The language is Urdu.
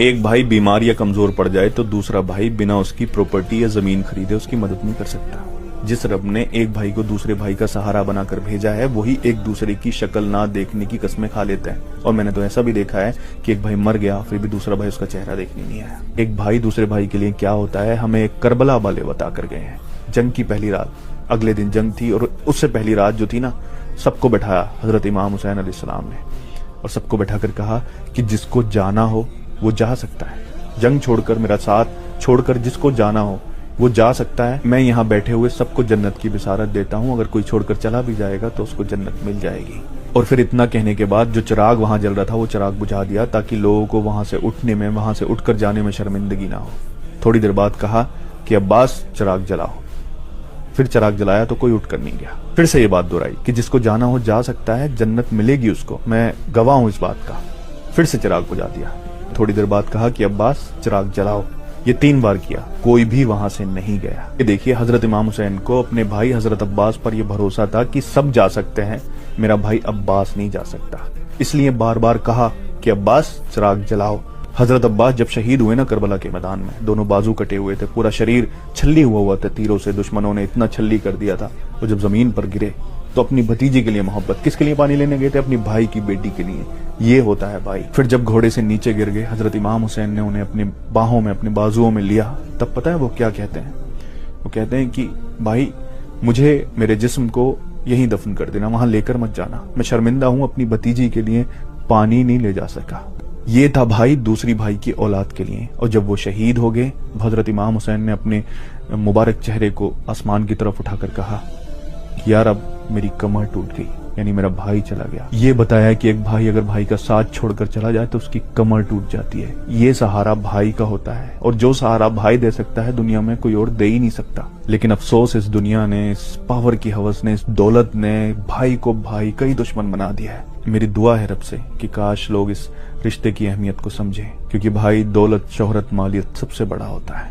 ایک بھائی بیمار یا کمزور پڑ جائے تو دوسرا بھائی بنا اس کی پراپرٹی یا زمین خریدے اس کی مدد نہیں کر سکتا۔ جس رب نے ایک بھائی کو دوسرے بھائی کا سہارا بنا کر بھیجا ہے وہی ایک دوسرے کی شکل نہ دیکھنے کی قسمیں کھا لیتے ہیں۔ اور میں نے تو ایسا بھی دیکھا ہے کہ ایک بھائی مر گیا پھر بھی دوسرا بھائی اس کا چہرہ دیکھنے نہیں آیا۔ ایک بھائی دوسرے بھائی کے لیے کیا ہوتا ہے ہمیں کربلا والے بتا کر گئے ہیں۔ جنگ کی پہلی رات، اگلے دن جنگ تھی اور اس سے پہلی رات جو تھی نا، سب کو بٹھایا حضرت امام حسین علیہ السلام نے اور سب کو بٹھا کر کہا کہ جس کو جانا ہو وہ جا سکتا ہے، جنگ چھوڑ کر میرا ساتھ چھوڑ کر جس کو جانا ہو وہ جا سکتا ہے۔ میں یہاں بیٹھے ہوئے سب کو جنت کی بشارت دیتا ہوں، اگر کوئی چھوڑ کر چلا بھی جائے گا تو اس کو جنت مل جائے گی۔ اور پھر اتنا کہنے کے بعد جو چراغ وہاں جل رہا تھا وہ چراغ بجھا دیا تاکہ لوگوں کو وہاں سے اٹھنے میں، وہاں سے اٹھ کر جانے میں شرمندگی نہ ہو۔ تھوڑی دیر بعد کہا کہ عباس چراغ جلاؤ، پھر چراغ جلایا تو کوئی اٹھ کر نہیں گیا۔ پھر سے یہ بات دہرائی کہ جس کو جانا ہو جا سکتا ہے، جنت ملے گی اس کو، میں گواہ ہوں اس بات کا۔ پھر سے چراغ بجھا دیا۔ تھوڑی دیر بعد کہا کہ عباس چراغ جلاؤ، یہ 3 بار کیا، کوئی بھی وہاں سے نہیں گیا۔ یہ دیکھیے حضرت امام حسین کو اپنے بھائی حضرت عباس پر یہ بھروسہ تھا کہ سب جا سکتے ہیں، میرا بھائی عباس نہیں جا سکتا، اس لیے بار بار کہا کہ عباس چراغ جلاؤ۔ حضرت عباس جب شہید ہوئے نا کربلا کے میدان میں، دونوں بازو کٹے ہوئے تھے، پورا شریر چھلی ہوا تھا تیروں سے، دشمنوں نے اتنا چھلی کر دیا تھا۔ وہ جب زمین پر گرے تو اپنی بھتیجی کے لیے محبت، کس کے لیے پانی لینے گئے تھے؟ اپنی بھائی کی بیٹی کے لیے۔ یہ ہوتا ہے بھائی۔ پھر جب گھوڑے سے نیچے گر گئے، حضرت امام حسین نے انہیں اپنی باہوں میں، اپنے بازوؤں میں لیا، تب پتہ ہے وہ کیا کہتے ہیں؟ وہ کہتے ہیں کہ بھائی مجھے میرے جسم کو یہیں دفن کر دینا، وہاں لے کر مت جانا، میں شرمندہ ہوں، اپنی بھتیجی کے لیے پانی نہیں لے جا سکا۔ یہ تھا بھائی دوسری بھائی کی اولاد کے لیے۔ اور جب وہ شہید ہو گئے، حضرت امام حسین نے اپنے مبارک چہرے کو آسمان کی طرف اٹھا کر کہا یا رب میری کمر ٹوٹ گئی، یعنی میرا بھائی چلا گیا۔ یہ بتایا کہ ایک بھائی اگر بھائی کا ساتھ چھوڑ کر چلا جائے تو اس کی کمر ٹوٹ جاتی ہے۔ یہ سہارا بھائی کا ہوتا ہے، اور جو سہارا بھائی دے سکتا ہے دنیا میں کوئی اور دے ہی نہیں سکتا۔ لیکن افسوس اس دنیا نے، اس پاور کی ہوس نے، اس دولت نے بھائی کو بھائی کا ہی دشمن بنا دیا ہے۔ میری دعا ہے رب سے کہ کاش لوگ اس رشتے کی اہمیت کو سمجھیں، کیونکہ بھائی دولت، شہرت، مالیت سب سے بڑا ہوتا ہے۔